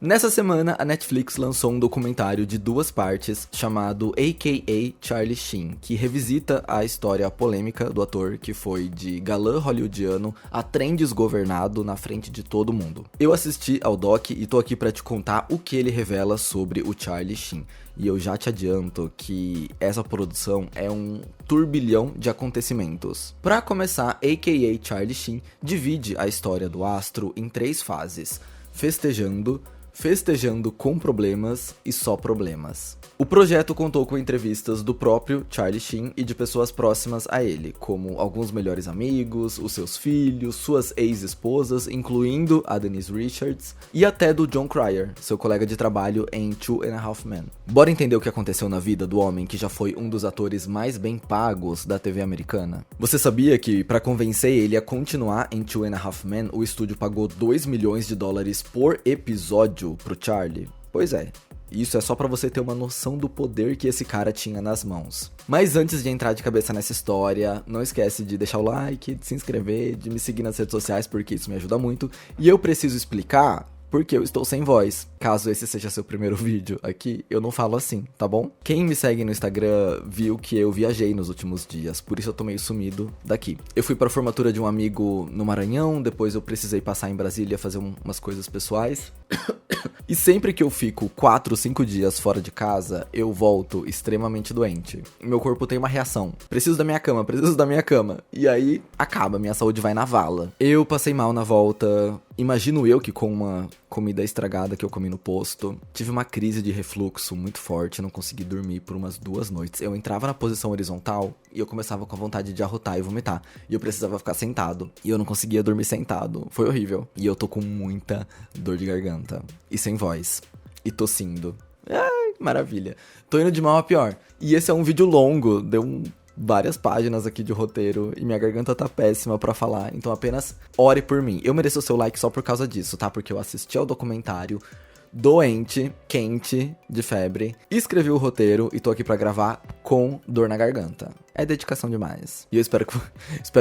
Nessa semana, a Netflix lançou um documentário de 2 partes chamado A.K.A. Charlie Sheen, que revisita a história polêmica do ator que foi de galã hollywoodiano a trem desgovernado na frente de todo mundo. Eu assisti ao doc e tô aqui pra te contar o que ele revela sobre o Charlie Sheen. E eu já te adianto que essa produção é um turbilhão de acontecimentos. Pra começar, A.K.A. Charlie Sheen divide a história do astro em 3 fases: festejando com problemas e só problemas. O projeto contou com entrevistas do próprio Charlie Sheen e de pessoas próximas a ele, como alguns melhores amigos, os seus filhos, suas ex-esposas, incluindo a Denise Richards, e até do Jon Cryer, seu colega de trabalho em 2.5 Men. Bora entender o que aconteceu na vida do homem que já foi um dos atores mais bem pagos da TV americana? Você sabia que, para convencer ele a continuar em 2.5 Men, o estúdio pagou $2 milhões por episódio pro Charlie? Pois é. Isso é só pra você ter uma noção do poder que esse cara tinha nas mãos. Mas antes de entrar de cabeça nessa história, não esquece de deixar o like, de se inscrever, de me seguir nas redes sociais, porque isso me ajuda muito. E eu preciso explicar porque eu estou sem voz. Caso esse seja seu primeiro vídeo aqui, eu não falo assim, tá bom? Quem me segue no Instagram viu que eu viajei nos últimos dias, por isso eu tô meio sumido daqui. Eu fui pra formatura de um amigo no Maranhão, depois eu precisei passar em Brasília fazer umas coisas pessoais. E sempre que eu fico 4, 5 dias fora de casa, eu volto extremamente doente. Meu corpo tem uma reação. Preciso da minha cama. E aí, acaba, minha saúde vai na vala. Eu passei mal na volta. Imagino eu que com uma comida estragada que eu comi no posto, tive uma crise de refluxo muito forte, não consegui dormir por umas 2 noites. Eu entrava na posição horizontal e eu começava com a vontade de arrotar e vomitar. E eu precisava ficar sentado. E eu não conseguia dormir sentado. Foi horrível. E eu tô com muita dor de garganta. E sem voz. E tossindo. Ai, maravilha. Tô indo de mal a pior. E esse é um vídeo longo, deu várias páginas aqui de roteiro e minha garganta tá péssima pra falar, então apenas ore por mim. Eu mereço o seu like só por causa disso, tá? Porque eu assisti ao documentário, doente, quente, de febre, escrevi o roteiro e tô aqui pra gravar com dor na garganta. É dedicação demais. E eu espero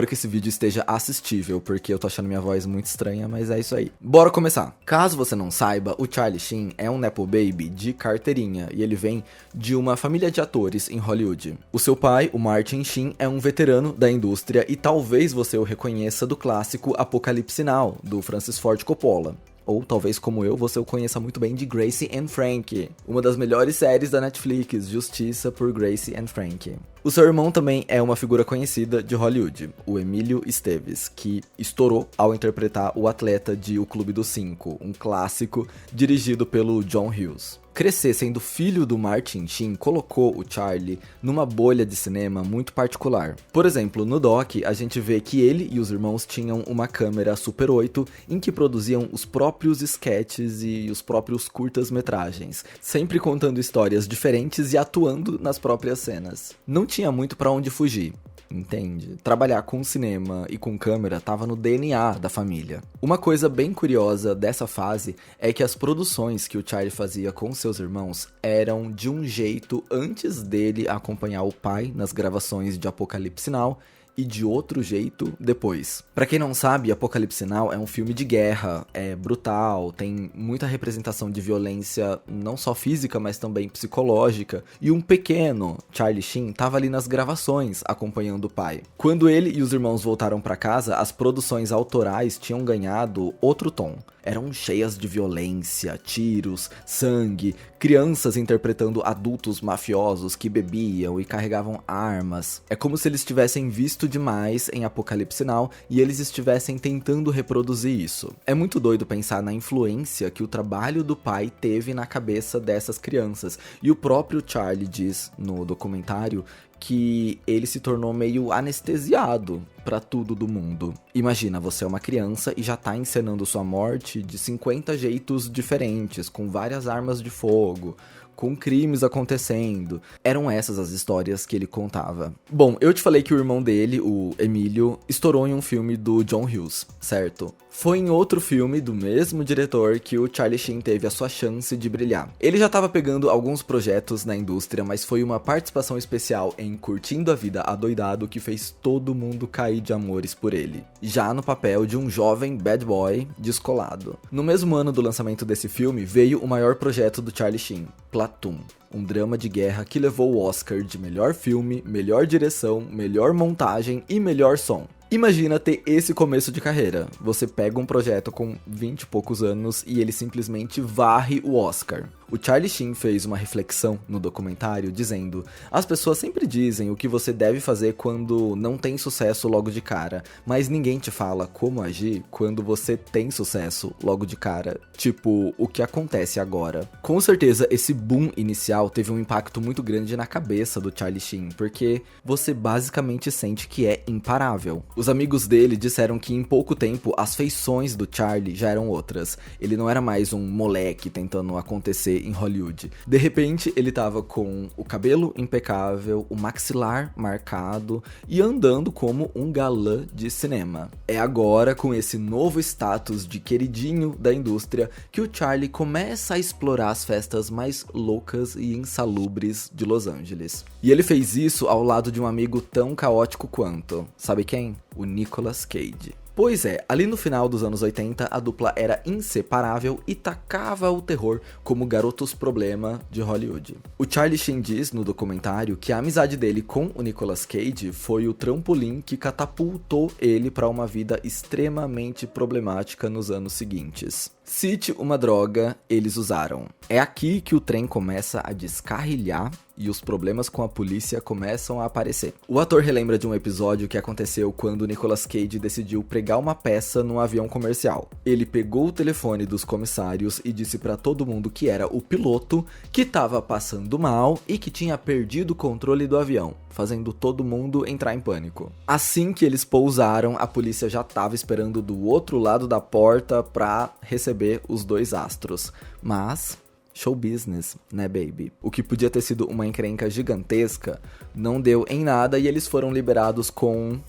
que esse vídeo esteja assistível, porque eu tô achando minha voz muito estranha, mas é isso aí. Bora começar. Caso você não saiba, o Charlie Sheen é um nepo baby de carteirinha, e ele vem de uma família de atores em Hollywood. O seu pai, o Martin Sheen, é um veterano da indústria e talvez você o reconheça do clássico Apocalipse Now, do Francis Ford Coppola. Ou talvez como eu, você o conheça muito bem de Gracie and Frankie, uma das melhores séries da Netflix, Justiça por Gracie and Frankie. O seu irmão também é uma figura conhecida de Hollywood, o Emílio Esteves, que estourou ao interpretar o atleta de O Clube dos 5, um clássico dirigido pelo John Hughes. Crescer sendo filho do Martin Sheen colocou o Charlie numa bolha de cinema muito particular. Por exemplo, no doc, a gente vê que ele e os irmãos tinham uma câmera Super 8 em que produziam os próprios sketches e os próprios curtas-metragens, sempre contando histórias diferentes e atuando nas próprias cenas. Não tinha muito pra onde fugir. Entende? Trabalhar com cinema e com câmera tava no DNA da família. Uma coisa bem curiosa dessa fase é que as produções que o Charlie fazia com seus irmãos eram de um jeito antes dele acompanhar o pai nas gravações de Apocalipse Now e de outro jeito depois. Pra quem não sabe, Apocalipse Now é um filme de guerra, é brutal, tem muita representação de violência não só física, mas também psicológica, e um pequeno Charlie Sheen tava ali nas gravações acompanhando o pai. Quando ele e os irmãos voltaram pra casa, as produções autorais tinham ganhado outro tom. Eram cheias de violência, tiros, sangue, crianças interpretando adultos mafiosos que bebiam e carregavam armas. É como se eles tivessem visto demais em Apocalipse Now e eles estivessem tentando reproduzir isso. É muito doido pensar na influência que o trabalho do pai teve na cabeça dessas crianças. E o próprio Charlie diz no documentário que ele se tornou meio anestesiado pra tudo do mundo. Imagina, você é uma criança e já tá encenando sua morte de 50 jeitos diferentes, com várias armas de fogo, com crimes acontecendo. Eram essas as histórias que ele contava. Bom, eu te falei que o irmão dele, o Emílio, estourou em um filme do John Hughes, certo? Foi em outro filme do mesmo diretor que o Charlie Sheen teve a sua chance de brilhar. Ele já estava pegando alguns projetos na indústria, mas foi uma participação especial em Curtindo a Vida Adoidado que fez todo mundo cair e de amores por ele, já no papel de um jovem bad boy descolado. No mesmo ano do lançamento desse filme, veio o maior projeto do Charlie Sheen, Platoon, um drama de guerra que levou o Oscar de melhor filme, melhor direção, melhor montagem e melhor som. Imagina ter esse começo de carreira. Você pega um projeto com 20 e poucos anos e ele simplesmente varre o Oscar. O Charlie Sheen fez uma reflexão no documentário dizendo: as pessoas sempre dizem o que você deve fazer quando não tem sucesso logo de cara, mas ninguém te fala como agir quando você tem sucesso logo de cara. Tipo, o que acontece agora. Com certeza, esse boom inicial teve um impacto muito grande na cabeça do Charlie Sheen, porque você basicamente sente que é imparável. Os amigos dele disseram que em pouco tempo as feições do Charlie já eram outras. Ele não era mais um moleque tentando acontecer em Hollywood. De repente, ele tava com o cabelo impecável, o maxilar marcado e andando como um galã de cinema. É agora, com esse novo status de queridinho da indústria, que o Charlie começa a explorar as festas mais loucas e insalubres de Los Angeles. E ele fez isso ao lado de um amigo tão caótico quanto, sabe quem? O Nicolas Cage. Pois é, ali no final dos anos 80, a dupla era inseparável e tacava o terror como garotos problema de Hollywood. O Charlie Sheen diz no documentário que a amizade dele com o Nicolas Cage foi o trampolim que catapultou ele para uma vida extremamente problemática nos anos seguintes. Cite uma droga eles usaram. É aqui que o trem começa a descarrilhar e os problemas com a polícia começam a aparecer. O ator relembra de um episódio que aconteceu quando Nicolas Cage decidiu pregar uma peça num avião comercial. Ele pegou o telefone dos comissários e disse pra todo mundo que era o piloto, que tava passando mal e que tinha perdido o controle do avião, fazendo todo mundo entrar em pânico. Assim que eles pousaram, a polícia já tava esperando do outro lado da porta pra receber os dois astros. Mas show business, né, baby? O que podia ter sido uma encrenca gigantesca, não deu em nada e eles foram liberados com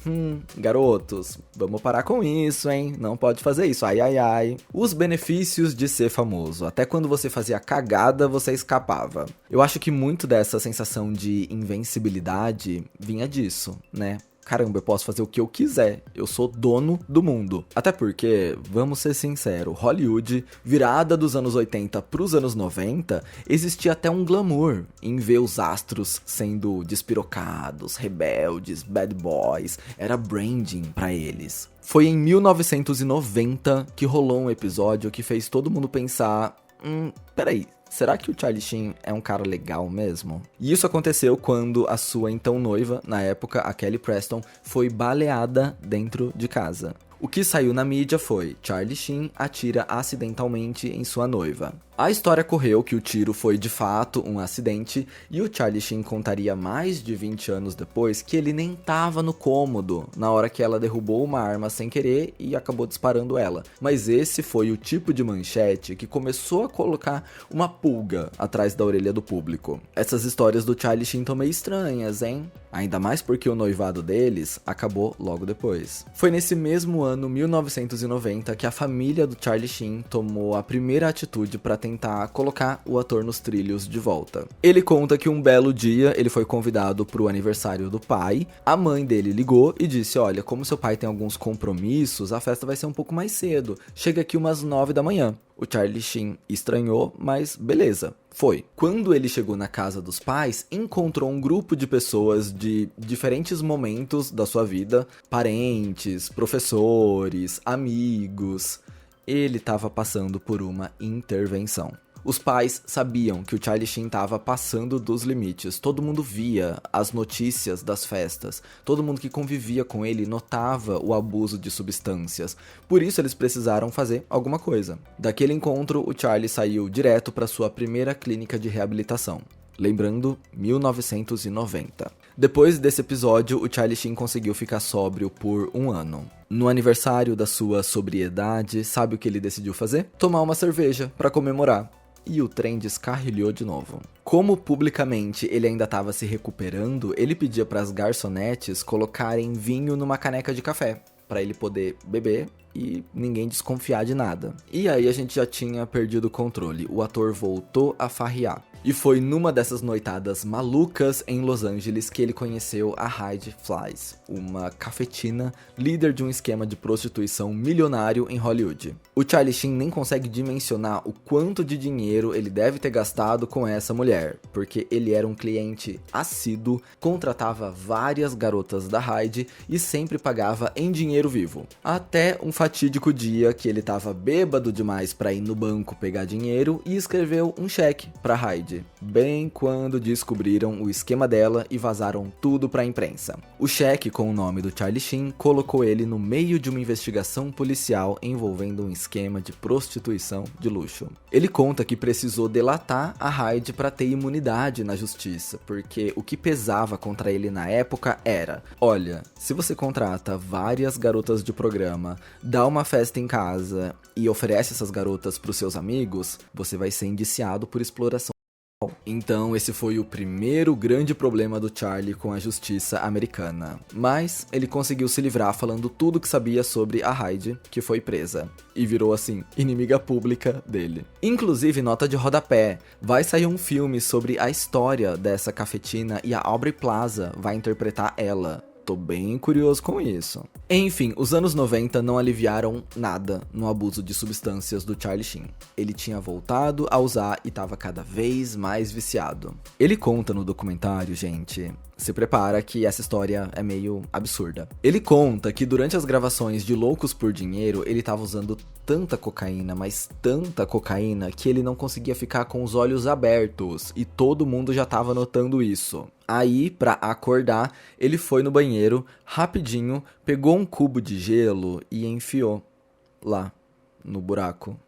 garotos, vamos parar com isso, hein? Não pode fazer isso, ai, ai, ai. Os benefícios de ser famoso. Até quando você fazia cagada, você escapava. Eu acho que muito dessa sensação de invencibilidade vinha disso, né? Caramba, eu posso fazer o que eu quiser, eu sou dono do mundo. Até porque, vamos ser sinceros, Hollywood, virada dos anos 80 pros anos 90, existia até um glamour em ver os astros sendo despirocados, rebeldes, bad boys, era branding pra eles. Foi em 1990 que rolou um episódio que fez todo mundo pensar, peraí, será que o Charlie Sheen é um cara legal mesmo? E isso aconteceu quando a sua então noiva, na época a Kelly Preston, foi baleada dentro de casa. O que saiu na mídia foi: Charlie Sheen atira acidentalmente em sua noiva. A história correu que o tiro foi de fato um acidente e o Charlie Sheen contaria mais de 20 anos depois que ele nem tava no cômodo na hora que ela derrubou uma arma sem querer e acabou disparando ela. Mas esse foi o tipo de manchete que começou a colocar uma pulga atrás da orelha do público. Essas histórias do Charlie Sheen estão meio estranhas, hein? Ainda mais porque o noivado deles acabou logo depois. Foi nesse mesmo ano, 1990, que a família do Charlie Sheen tomou a primeira atitude para tentar colocar o ator nos trilhos de volta. Ele conta que um belo dia ele foi convidado para o aniversário do pai, a mãe dele ligou e disse: olha, como seu pai tem alguns compromissos, a festa vai ser um pouco mais cedo, chega aqui umas 9 da manhã. O Charlie Sheen estranhou, mas beleza, foi. Quando ele chegou na casa dos pais, encontrou um grupo de pessoas de diferentes momentos da sua vida, parentes, professores, amigos. Ele estava passando por uma intervenção. Os pais sabiam que o Charlie Sheen estava passando dos limites. Todo mundo via as notícias das festas. Todo mundo que convivia com ele notava o abuso de substâncias. Por isso eles precisaram fazer alguma coisa. Daquele encontro, o Charlie saiu direto para sua primeira clínica de reabilitação. Lembrando, 1990. Depois desse episódio, o Charlie Sheen conseguiu ficar sóbrio por 1 ano. No aniversário da sua sobriedade, sabe o que ele decidiu fazer? Tomar uma cerveja para comemorar. E o trem descarrilhou de novo. Como publicamente ele ainda estava se recuperando, ele pedia para as garçonetes colocarem vinho numa caneca de café, para ele poder beber e ninguém desconfiar de nada. E aí a gente já tinha perdido o controle, o ator voltou a farrear. E foi numa dessas noitadas malucas em Los Angeles que ele conheceu a Heidi Fleiss, uma cafetina líder de um esquema de prostituição milionário em Hollywood. O Charlie Sheen nem consegue dimensionar o quanto de dinheiro ele deve ter gastado com essa mulher, porque ele era um cliente assíduo, contratava várias garotas da Heidi e sempre pagava em dinheiro vivo. Até um fatídico dia que ele tava bêbado demais pra ir no banco pegar dinheiro e escreveu um cheque pra Heidi, bem quando descobriram o esquema dela e vazaram tudo pra imprensa. O cheque com o nome do Charlie Sheen colocou ele no meio de uma investigação policial envolvendo um esquema de prostituição de luxo. Ele conta que precisou delatar a Heidi pra ter imunidade na justiça, porque o que pesava contra ele na época era: olha, se você contrata várias garotas de programa, dá uma festa em casa e oferece essas garotas pros seus amigos, você vai ser indiciado por exploração. Então esse foi o primeiro grande problema do Charlie com a justiça americana. Mas ele conseguiu se livrar falando tudo que sabia sobre a Heidi, que foi presa. E virou assim, inimiga pública dele. Inclusive, nota de rodapé, vai sair um filme sobre a história dessa cafetina e a Aubrey Plaza vai interpretar ela. Tô bem curioso com isso. Enfim, os anos 90 não aliviaram nada no abuso de substâncias do Charlie Sheen. Ele tinha voltado a usar e tava cada vez mais viciado. Ele conta no documentário, gente, se prepara que essa história é meio absurda. Ele conta que durante as gravações de Loucos por Dinheiro, ele tava usando tanta cocaína, mas tanta cocaína, que ele não conseguia ficar com os olhos abertos, e todo mundo já tava notando isso. Aí, pra acordar, ele foi no banheiro, rapidinho, pegou um cubo de gelo e enfiou lá, no buraco,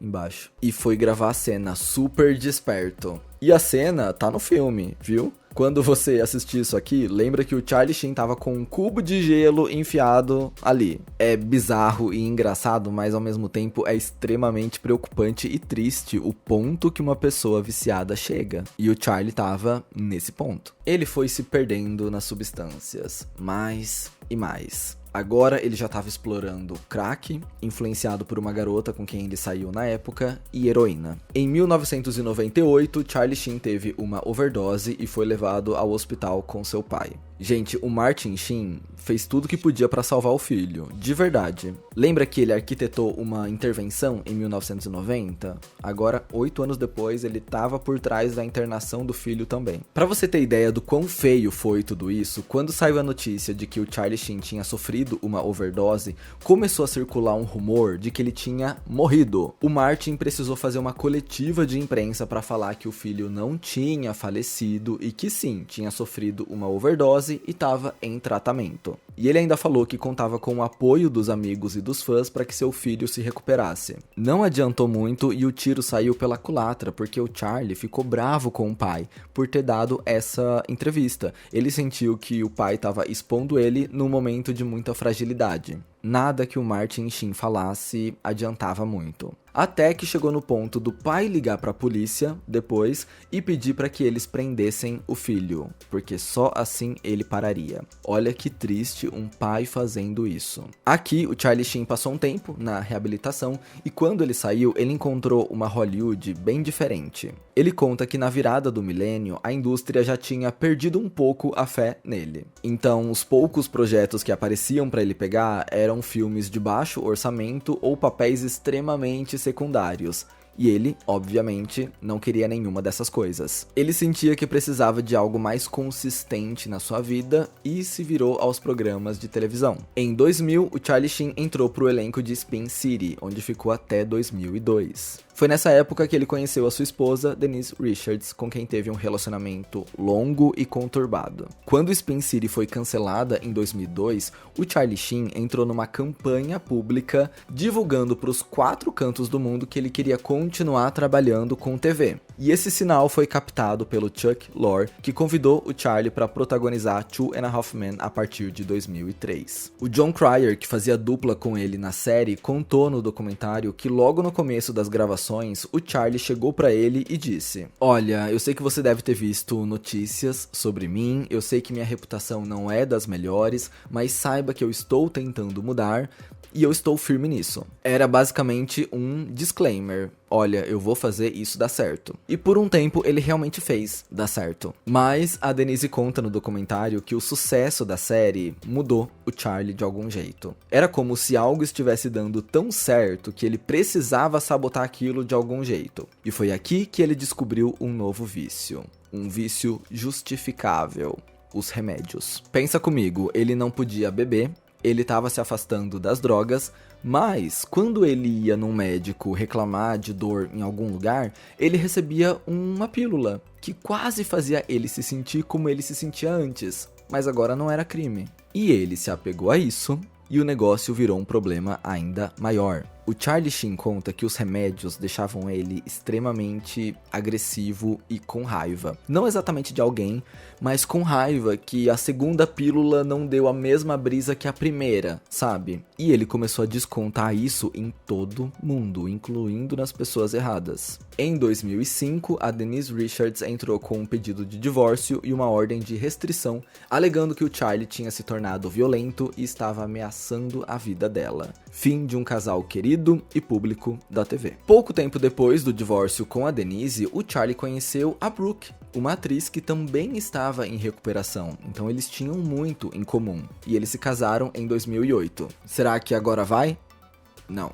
embaixo. E foi gravar a cena, super desperto. E a cena tá no filme, viu? Quando você assistir isso aqui, lembra que o Charlie Sheen tava com um cubo de gelo enfiado ali. É bizarro e engraçado, mas ao mesmo tempo é extremamente preocupante e triste o ponto que uma pessoa viciada chega. E o Charlie tava nesse ponto. Ele foi se perdendo nas substâncias, mais e mais. Agora ele já estava explorando crack, influenciado por uma garota com quem ele saiu na época, e heroína. Em 1998, Charlie Sheen teve uma overdose e foi levado ao hospital com seu pai. Gente, o Martin Sheen fez tudo que podia para salvar o filho, de verdade. Lembra que ele arquitetou uma intervenção em 1990? Agora, 8 anos depois, ele estava por trás da internação do filho também. Para você ter ideia do quão feio foi tudo isso, quando saiu a notícia de que o Charlie Sheen tinha sofrido uma overdose, começou a circular um rumor de que ele tinha morrido. O Martin precisou fazer uma coletiva de imprensa para falar que o filho não tinha falecido e que sim, tinha sofrido uma overdose e estava em tratamento. E ele ainda falou que contava com o apoio dos amigos e dos fãs para que seu filho se recuperasse. Não adiantou muito e o tiro saiu pela culatra, porque o Charlie ficou bravo com o pai por ter dado essa entrevista. Ele sentiu que o pai estava expondo ele num momento de muita fragilidade. Nada que o Martin Sheen falasse adiantava muito. Até que chegou no ponto do pai ligar para a polícia depois e pedir para que eles prendessem o filho, porque só assim ele pararia. Olha que triste um pai fazendo isso. Aqui o Charlie Sheen passou um tempo na reabilitação e quando ele saiu, ele encontrou uma Hollywood bem diferente. Ele conta que na virada do milênio, a indústria já tinha perdido um pouco a fé nele. Então, os poucos projetos que apareciam para ele pegar eram filmes de baixo orçamento ou papéis extremamente secundários. E ele, obviamente, não queria nenhuma dessas coisas. Ele sentia que precisava de algo mais consistente na sua vida e se virou aos programas de televisão. Em 2000, o Charlie Sheen entrou para o elenco de Spin City, onde ficou até 2002. Foi nessa época que ele conheceu a sua esposa, Denise Richards, com quem teve um relacionamento longo e conturbado. Quando Spin City foi cancelada em 2002, o Charlie Sheen entrou numa campanha pública divulgando para os 4 cantos do mundo que ele queria continuar trabalhando com TV. E esse sinal foi captado pelo Chuck Lorre, que convidou o Charlie para protagonizar Two and a Half Men a partir de 2003. O Jon Cryer, que fazia dupla com ele na série, contou no documentário que logo no começo das gravações, o Charlie chegou pra ele e disse: "Olha, eu sei que você deve ter visto notícias sobre mim, eu sei que minha reputação não é das melhores, mas saiba que eu estou tentando mudar e eu estou firme nisso." Era basicamente um disclaimer. olha, eu vou fazer isso dar certo. E por um tempo ele realmente fez dar certo. Mas a Denise conta no documentário que o sucesso da série mudou o Charlie de algum jeito. Era como se algo estivesse dando tão certo que ele precisava sabotar aquilo de algum jeito. E foi aqui que ele descobriu um novo vício. Um vício justificável. Os remédios. Pensa comigo, ele não podia beber, ele estava se afastando das drogas, mas quando ele ia num médico reclamar de dor em algum lugar, ele recebia uma pílula que quase fazia ele se sentir como ele se sentia antes, mas agora não era crime. E ele se apegou a isso e o negócio virou um problema ainda maior. O Charlie Sheen conta que os remédios deixavam ele extremamente agressivo e com raiva. Não exatamente de alguém, mas com raiva que a segunda pílula não deu a mesma brisa que a primeira, sabe? E ele começou a descontar isso em todo mundo, incluindo nas pessoas erradas. Em 2005, a Denise Richards entrou com um pedido de divórcio e uma ordem de restrição, alegando que o Charlie tinha se tornado violento e estava ameaçando a vida dela. Fim de um casal querido e público da TV. Pouco tempo depois do divórcio com a Denise, o Charlie conheceu a Brooke, uma atriz que também estava em recuperação, então eles tinham muito em comum. E eles se casaram em 2008. Será que agora vai? Não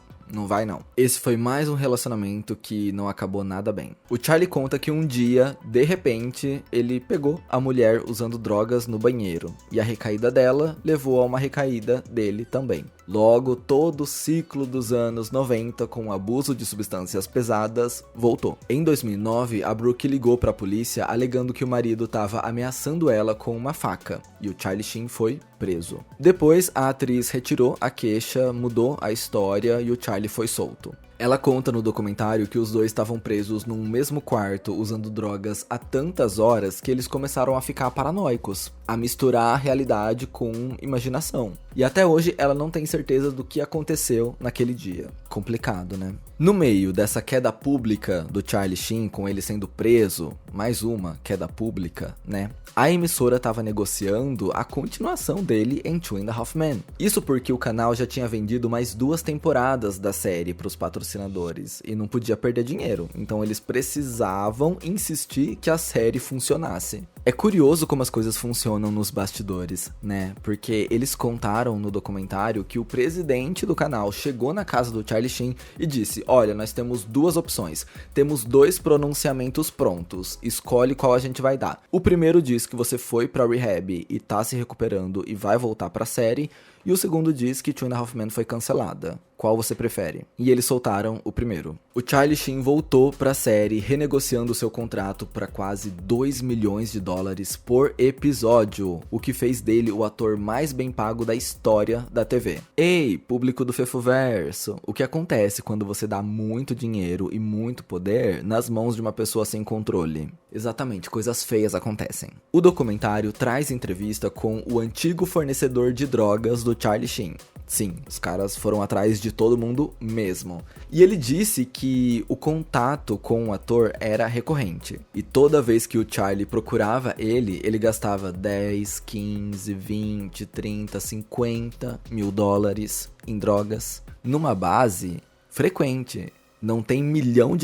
vai não. Esse foi mais um relacionamento que não acabou nada bem. O Charlie conta que um dia, de repente, ele pegou a mulher usando drogas no banheiro. E a recaída dela levou a uma recaída dele também. Logo, todo o ciclo dos anos 90 com o abuso de substâncias pesadas voltou. Em 2009, a Brooke ligou para a polícia alegando que o marido estava ameaçando ela com uma faca. E o Charlie Sheen foi preso. Depois, a atriz retirou a queixa, mudou a história e o Charlie foi solto. Ela conta no documentário que os dois estavam presos num mesmo quarto usando drogas há tantas horas que eles começaram a ficar paranoicos, a misturar a realidade com imaginação. E até hoje ela não tem certeza do que aconteceu naquele dia. Complicado, né? No meio dessa queda pública do Charlie Sheen, com ele sendo preso, mais uma queda pública, né? A emissora estava negociando a continuação dele em Two and a Half Men. Isso porque o canal já tinha vendido mais 2 temporadas da série para os patrocinadores e não podia perder dinheiro. Então eles precisavam insistir que a série funcionasse. É curioso como as coisas funcionam nos bastidores, né? Porque eles contaram no documentário que o presidente do canal chegou na casa do Charlie Sheen e disse: olha, nós temos 2 opções, temos 2 pronunciamentos prontos, escolhe qual a gente vai dar. O primeiro diz que você foi pra rehab e tá se recuperando e vai voltar pra série, e o segundo diz que Two and a Half Men foi cancelada. Qual você prefere? E eles soltaram o primeiro. O Charlie Sheen voltou pra série, renegociando seu contrato para quase $2 milhões por episódio, o que fez dele o ator mais bem pago da história da TV. Ei, público do Fefoverso, o que acontece quando você dá muito dinheiro e muito poder nas mãos de uma pessoa sem controle? Exatamente, coisas feias acontecem. O documentário traz entrevista com o antigo fornecedor de drogas do Charlie Sheen. Sim, os caras foram atrás de todo mundo mesmo. E ele disse que o contato com o ator era recorrente. E toda vez que o Charlie procurava ele gastava 10, 15, 20, 30, 50 mil dólares em drogas. Numa base frequente. Não tem $1 milhão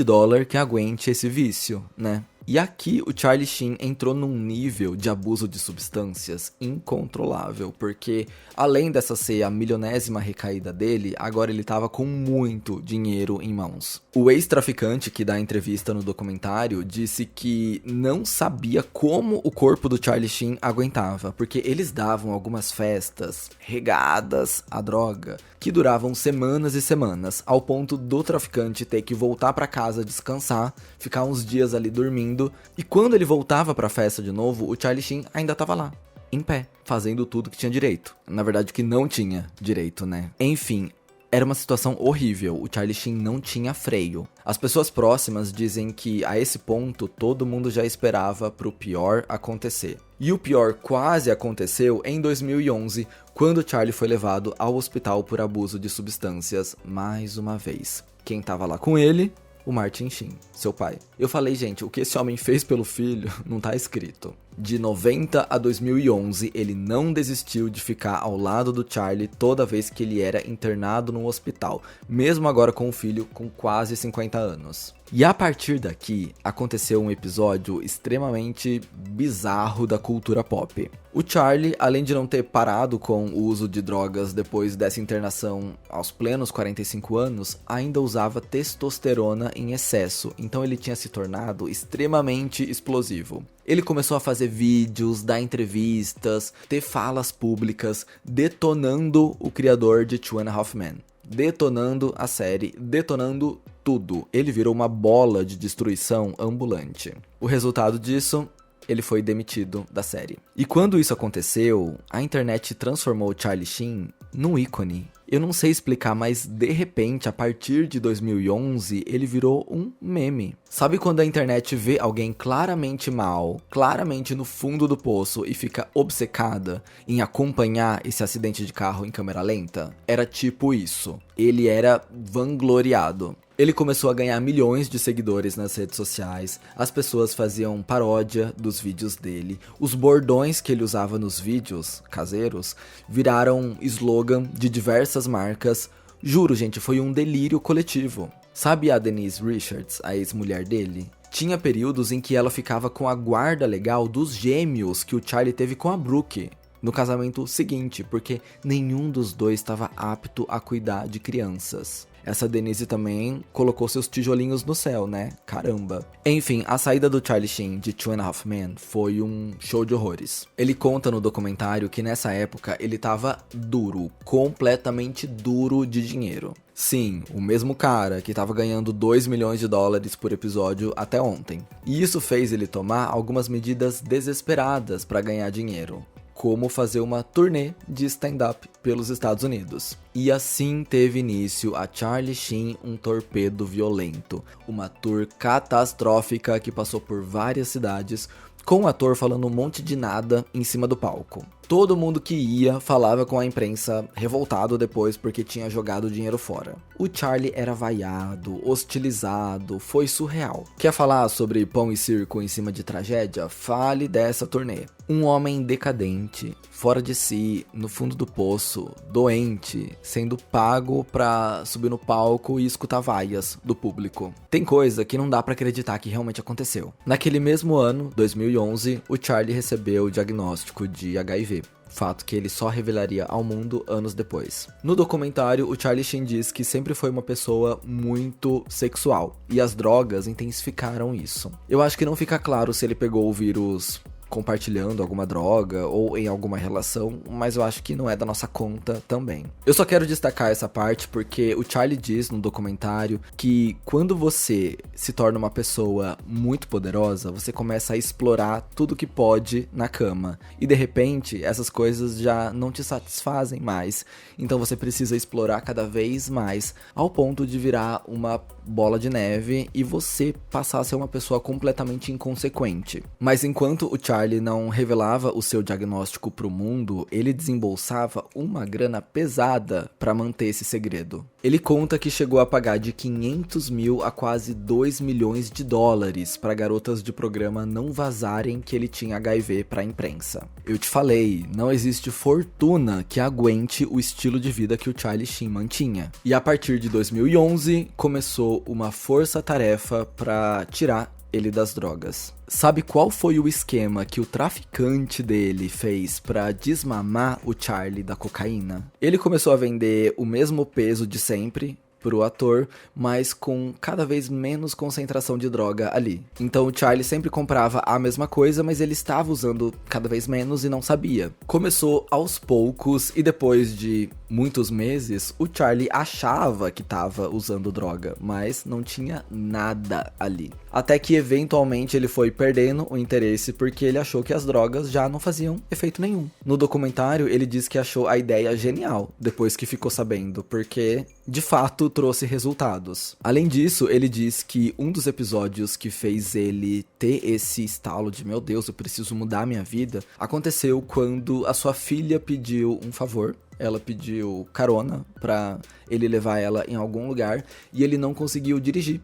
que aguente esse vício, né? E aqui o Charlie Sheen entrou num nível de abuso de substâncias incontrolável, porque além dessa ser a milionésima recaída dele, agora ele tava com muito dinheiro em mãos. O ex-traficante que dá entrevista no documentário disse que não sabia como o corpo do Charlie Sheen aguentava, porque eles davam algumas festas regadas à droga, que duravam semanas e semanas, ao ponto do traficante ter que voltar pra casa descansar, ficar uns dias ali dormindo, e quando ele voltava pra festa de novo, o Charlie Sheen ainda tava lá, em pé, fazendo tudo que tinha direito. Na verdade, que não tinha direito, né? Enfim, era uma situação horrível, o Charlie Sheen não tinha freio. As pessoas próximas dizem que, a esse ponto, todo mundo já esperava pro pior acontecer. E o pior quase aconteceu em 2011, quando Charlie foi levado ao hospital por abuso de substâncias mais uma vez. Quem tava lá com ele? O Martin Sheen. seu pai. Eu falei, gente, o que esse homem fez pelo filho não tá escrito. De 90 a 2011, ele não desistiu de ficar ao lado do Charlie toda vez que ele era internado no hospital, mesmo agora com o filho com quase 50 anos. E a partir daqui, aconteceu um episódio extremamente bizarro da cultura pop. O Charlie, além de não ter parado com o uso de drogas depois dessa internação aos plenos 45 anos, ainda usava testosterona em excesso, então ele tinha se tornado extremamente explosivo. Ele começou a fazer vídeos, dar entrevistas, ter falas públicas, detonando o criador de Two and a Half Men. Detonando a série, detonando tudo. Ele virou uma bola de destruição ambulante. O resultado disso, ele foi demitido da série. E quando isso aconteceu, a internet transformou Charlie Sheen num ícone. Eu não sei explicar, mas de repente, a partir de 2011, ele virou um meme. Sabe quando a internet vê alguém claramente mal, claramente no fundo do poço e fica obcecada em acompanhar esse acidente de carro em câmera lenta? Era tipo isso. Ele era vangloriado. Ele começou a ganhar milhões de seguidores nas redes sociais, as pessoas faziam paródia dos vídeos dele, os bordões que ele usava nos vídeos caseiros viraram slogan de diversas marcas. Juro, gente, foi um delírio coletivo. Sabe a Denise Richards, a ex-mulher dele? Tinha períodos em que ela ficava com a guarda legal dos gêmeos que o Charlie teve com a Brooke no casamento seguinte, porque nenhum dos dois estava apto a cuidar de crianças. Essa Denise também colocou seus tijolinhos no céu, né? Caramba. Enfim, a saída do Charlie Sheen de Two and a Half Men foi um show de horrores. Ele conta no documentário que nessa época ele tava duro, completamente duro de dinheiro. Sim, o mesmo cara que tava ganhando 2 milhões de dólares por episódio até ontem. E isso fez ele tomar algumas medidas desesperadas para ganhar dinheiro, como fazer uma turnê de stand-up pelos Estados Unidos. E assim teve início a Charlie Sheen, um torpedo violento, uma tour catastrófica que passou por várias cidades, com o ator falando um monte de nada em cima do palco. Todo mundo que ia falava com a imprensa revoltado depois porque tinha jogado dinheiro fora. O Charlie era vaiado, hostilizado, foi surreal. Quer falar sobre pão e circo em cima de tragédia? Fale dessa turnê. Um homem decadente, fora de si, no fundo do poço, doente, sendo pago pra subir no palco e escutar vaias do público. Tem coisa que não dá pra acreditar que realmente aconteceu. Naquele mesmo ano, 2011, o Charlie recebeu o diagnóstico de HIV. Fato que ele só revelaria ao mundo anos depois. No documentário, o Charlie Sheen diz que sempre foi uma pessoa muito sexual, e as drogas intensificaram isso. Eu acho que não fica claro se ele pegou o vírus compartilhando alguma droga ou em alguma relação, mas eu acho que não é da nossa conta também. Eu só quero destacar essa parte porque o Charlie diz no documentário que quando você se torna uma pessoa muito poderosa, você começa a explorar tudo que pode na cama, e de repente essas coisas já não te satisfazem mais, então você precisa explorar cada vez mais, ao ponto de virar uma bola de neve e você passar a ser uma pessoa completamente inconsequente. Mas enquanto o Charlie não revelava o seu diagnóstico pro mundo, ele desembolsava uma grana pesada para manter esse segredo. Ele conta que chegou a pagar de 500 mil a quase 2 milhões de dólares para garotas de programa não vazarem que ele tinha HIV para a imprensa. Eu te falei, não existe fortuna que aguente o estilo de vida que o Charlie Sheen mantinha. E a partir de 2011, começou uma força-tarefa para tirar ele das drogas. Sabe qual foi o esquema que o traficante dele fez para desmamar o Charlie da cocaína? Ele começou a vender o mesmo peso de sempre pro ator, mas com cada vez menos concentração de droga ali. Então o Charlie sempre comprava a mesma coisa, mas ele estava usando cada vez menos e não sabia. Começou aos poucos e depois de muitos meses, o Charlie achava que estava usando droga, mas não tinha nada ali. Até que eventualmente ele foi perdendo o interesse porque ele achou que as drogas já não faziam efeito nenhum. No documentário ele diz que achou a ideia genial depois que ficou sabendo, porque de fato trouxe resultados. Além disso, ele diz que um dos episódios que fez ele ter esse estalo de meu Deus, eu preciso mudar minha vida, aconteceu quando a sua filha pediu um favor. Ela pediu carona pra ele levar ela em algum lugar e ele não conseguiu dirigir.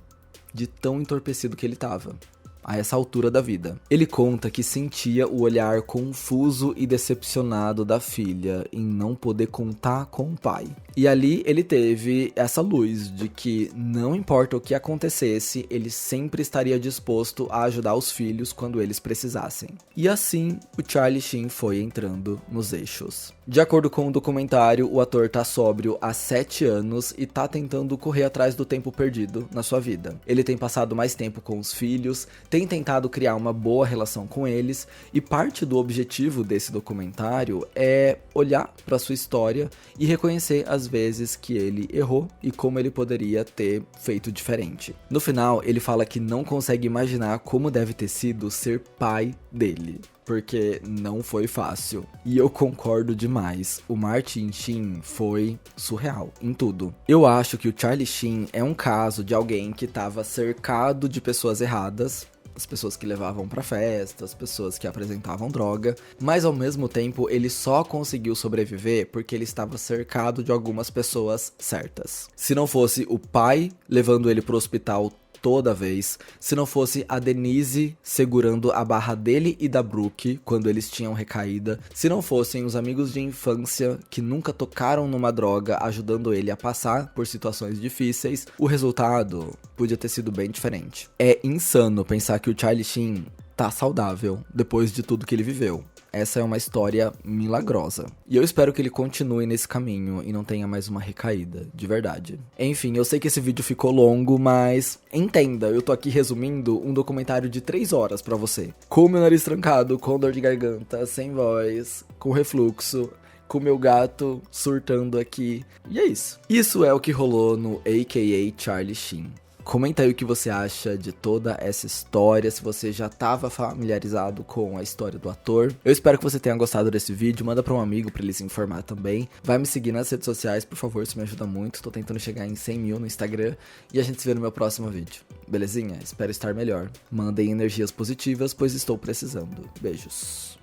de tão entorpecido que ele tava a essa altura da vida. Ele conta que sentia o olhar confuso e decepcionado da filha em não poder contar com o pai. E ali ele teve essa luz de que não importa o que acontecesse, ele sempre estaria disposto a ajudar os filhos quando eles precisassem. E assim, o Charlie Sheen foi entrando nos eixos. De acordo com o documentário, o ator tá sóbrio há 7 anos e tá tentando correr atrás do tempo perdido na sua vida. Ele tem passado mais tempo com os filhos, tem tentado criar uma boa relação com eles, e parte do objetivo desse documentário é olhar para sua história e reconhecer as vezes que ele errou e como ele poderia ter feito diferente. No final, ele fala que não consegue imaginar como deve ter sido ser pai dele, porque não foi fácil. E eu concordo demais. O Martin Sheen foi surreal em tudo. Eu acho que o Charlie Sheen é um caso de alguém que estava cercado de pessoas erradas, as pessoas que levavam pra festa, as pessoas que apresentavam droga, mas ao mesmo tempo ele só conseguiu sobreviver porque ele estava cercado de algumas pessoas certas. Se não fosse o pai levando ele pro hospital toda vez, se não fosse a Denise segurando a barra dele e da Brooke quando eles tinham recaída, se não fossem os amigos de infância que nunca tocaram numa droga ajudando ele a passar por situações difíceis, o resultado podia ter sido bem diferente. É insano pensar que o Charlie Sheen tá saudável depois de tudo que ele viveu. Essa é uma história milagrosa. E eu espero que ele continue nesse caminho e não tenha mais uma recaída, de verdade. Enfim, eu sei que esse vídeo ficou longo, mas entenda, eu tô aqui resumindo um documentário de 3 horas pra você. Com meu nariz trancado, com dor de garganta, sem voz, com refluxo, com meu gato surtando aqui. E é isso. Isso é o que rolou no AKA Charlie Sheen. Comenta aí o que você acha de toda essa história, se você já estava familiarizado com a história do ator. Eu espero que você tenha gostado desse vídeo, manda para um amigo para ele se informar também. Vai me seguir nas redes sociais, por favor, isso me ajuda muito. Tô tentando chegar em 100 mil no Instagram e a gente se vê no meu próximo vídeo. Belezinha? Espero estar melhor. Mandem energias positivas, pois estou precisando. Beijos.